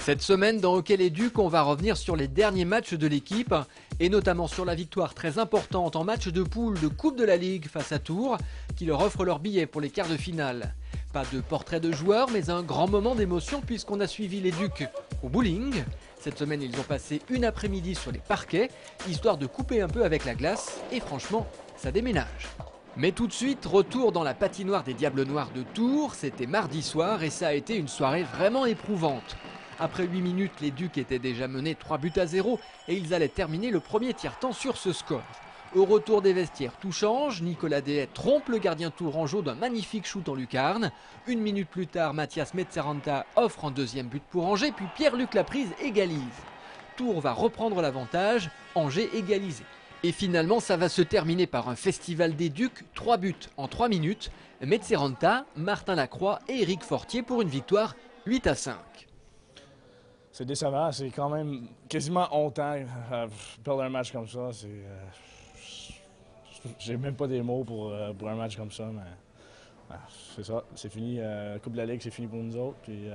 Cette semaine, dans Hockey les Ducs, on va revenir sur les derniers matchs de l'équipe et notamment sur la victoire très importante en match de poule de Coupe de la Ligue face à Tours qui leur offre leur billet pour les quarts de finale. Pas de portrait de joueur, mais un grand moment d'émotion puisqu'on a suivi les Ducs au bowling. Cette semaine, ils ont passé une après-midi sur les parquets, histoire de couper un peu avec la glace et franchement, ça déménage. Mais tout de suite, retour dans la patinoire des Diables Noirs de Tours, c'était mardi soir et ça a été une soirée vraiment éprouvante. Après 8 minutes, les Ducs étaient déjà menés 3-0 et ils allaient terminer le premier tiers-temps sur ce score. Au retour des vestiaires, tout change. Nicolas Dehaye trompe le gardien tourangeau d'un magnifique shoot en lucarne. Une minute plus tard, Mathias Metzaranta offre un deuxième but pour Angers, puis Pierre-Luc Laprise égalise. Tours va reprendre l'avantage, Angers égalisé. Et finalement, ça va se terminer par un festival des Ducs, 3 buts en 3 minutes. Metzaranta, Martin Lacroix et Éric Fortier pour une victoire 8-5. C'est décevant, c'est quand même quasiment hontant perdre un match comme ça. J'ai même pas des mots pour un match comme ça, mais c'est ça, c'est fini. Coupe de la Ligue, c'est fini pour nous autres, puis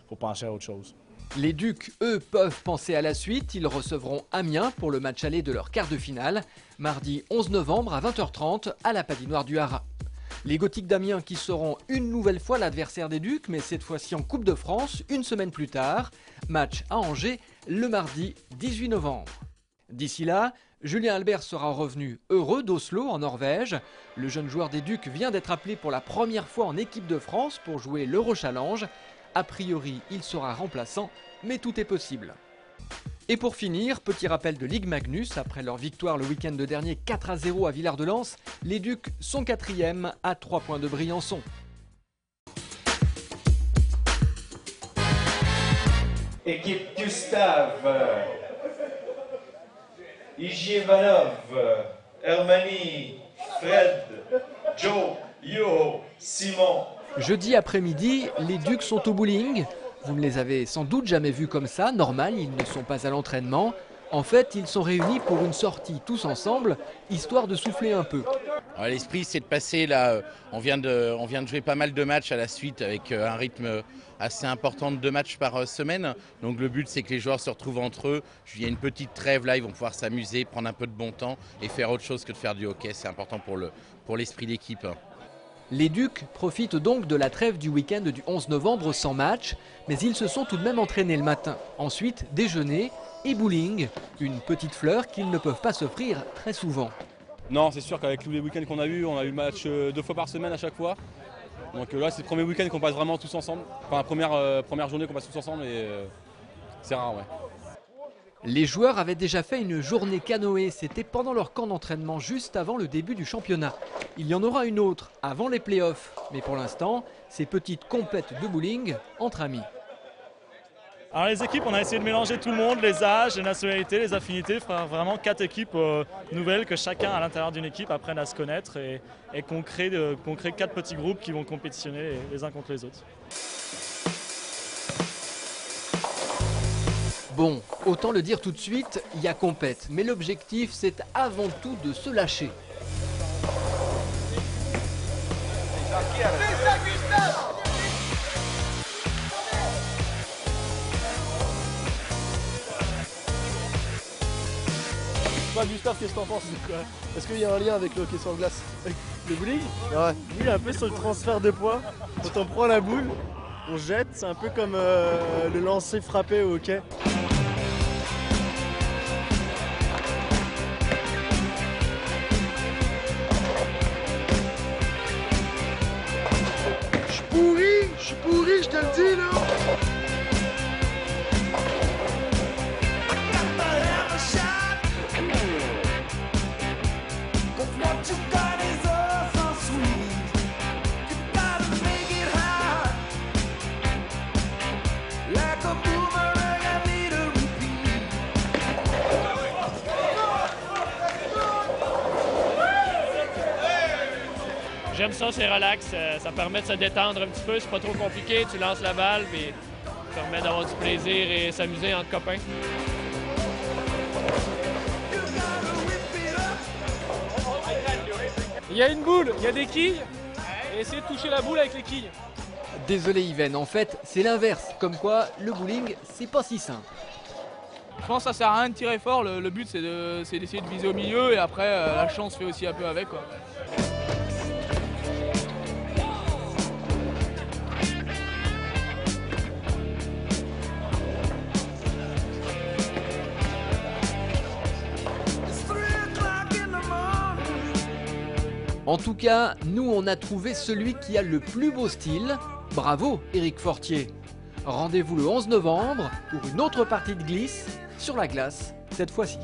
faut penser à autre chose. Les Ducs, eux, peuvent penser à la suite. Ils recevront Amiens pour le match aller de leur quart de finale, mardi 11 novembre à 20h30 à la patinoire du Haras. Les Gothiques d'Amiens qui seront une nouvelle fois l'adversaire des Ducs, mais cette fois-ci en Coupe de France, une semaine plus tard. Match à Angers, le mardi 18 novembre. D'ici là, Julien Albert sera revenu heureux d'Oslo en Norvège. Le jeune joueur des Ducs vient d'être appelé pour la première fois en équipe de France pour jouer l'Euro-Challenge. A priori, il sera remplaçant, mais tout est possible. Et pour finir, petit rappel de Ligue Magnus, après leur victoire le week-end dernier 4-0 à Villard-de-Lans, les Ducs sont 4e à 3 points de Briançon. Équipe Gustave, Igievanov, Hermani, Fred, Joe, Yo, Simon. Jeudi après-midi, les Ducs sont au bowling. Vous ne les avez sans doute jamais vus comme ça, normal, ils ne sont pas à l'entraînement. En fait, ils sont réunis pour une sortie tous ensemble, histoire de souffler un peu. L'esprit, c'est de passer là, on vient de jouer pas mal de matchs à la suite avec un rythme assez important de 2 matchs par semaine. Donc le but, c'est que les joueurs se retrouvent entre eux. Il y a une petite trêve là, ils vont pouvoir s'amuser, prendre un peu de bon temps et faire autre chose que de faire du hockey. C'est important pour l'esprit d'équipe. Les Ducs profitent donc de la trêve du week-end du 11 novembre sans match, mais ils se sont tout de même entraînés le matin. Ensuite, déjeuner et bowling, une petite fleur qu'ils ne peuvent pas s'offrir très souvent. Non, c'est sûr qu'avec tous les week-ends qu'on a eu, on a eu le match 2 fois par semaine à chaque fois. Donc là, c'est le premier week-end qu'on passe vraiment tous ensemble. Enfin, la première journée qu'on passe tous ensemble et c'est rare, ouais. Les joueurs avaient déjà fait une journée canoë, c'était pendant leur camp d'entraînement juste avant le début du championnat. Il y en aura une autre avant les playoffs, mais pour l'instant, ces petites compètes de bowling entre amis. Alors les équipes, on a essayé de mélanger tout le monde, les âges, les nationalités, les affinités, faire vraiment 4 équipes nouvelles que chacun à l'intérieur d'une équipe apprenne à se connaître et qu'on crée 4 petits groupes qui vont compétitionner les uns contre les autres. Bon, autant le dire tout de suite, il y a compète, mais l'objectif c'est avant tout de se lâcher. Bah Gustave, qu'est-ce que t'en penses? Est-ce qu'il y a un lien avec le hockey sur glace? Avec le bowling? Ouais. Oui, un peu sur le transfert de poids. Quand on prend la boule, on jette, c'est un peu comme le lancer frappé au hockey. Je suis pourri, je te le dis là! J'aime ça, c'est relax, ça permet de se détendre un petit peu, c'est pas trop compliqué, tu lances la balle, puis ça permet d'avoir du plaisir et s'amuser entre copains. Il y a une boule, il y a des quilles, et essayez de toucher la boule avec les quilles. Désolé Yven, en fait c'est l'inverse, comme quoi le bowling c'est pas si simple. Je pense que ça sert à rien de tirer fort, le but c'est d'essayer de viser au milieu et après la chance fait aussi un peu avec, quoi. En tout cas, nous on a trouvé celui qui a le plus beau style. Bravo Éric Fortier. Rendez-vous le 11 novembre pour une autre partie de glisse sur la glace cette fois-ci.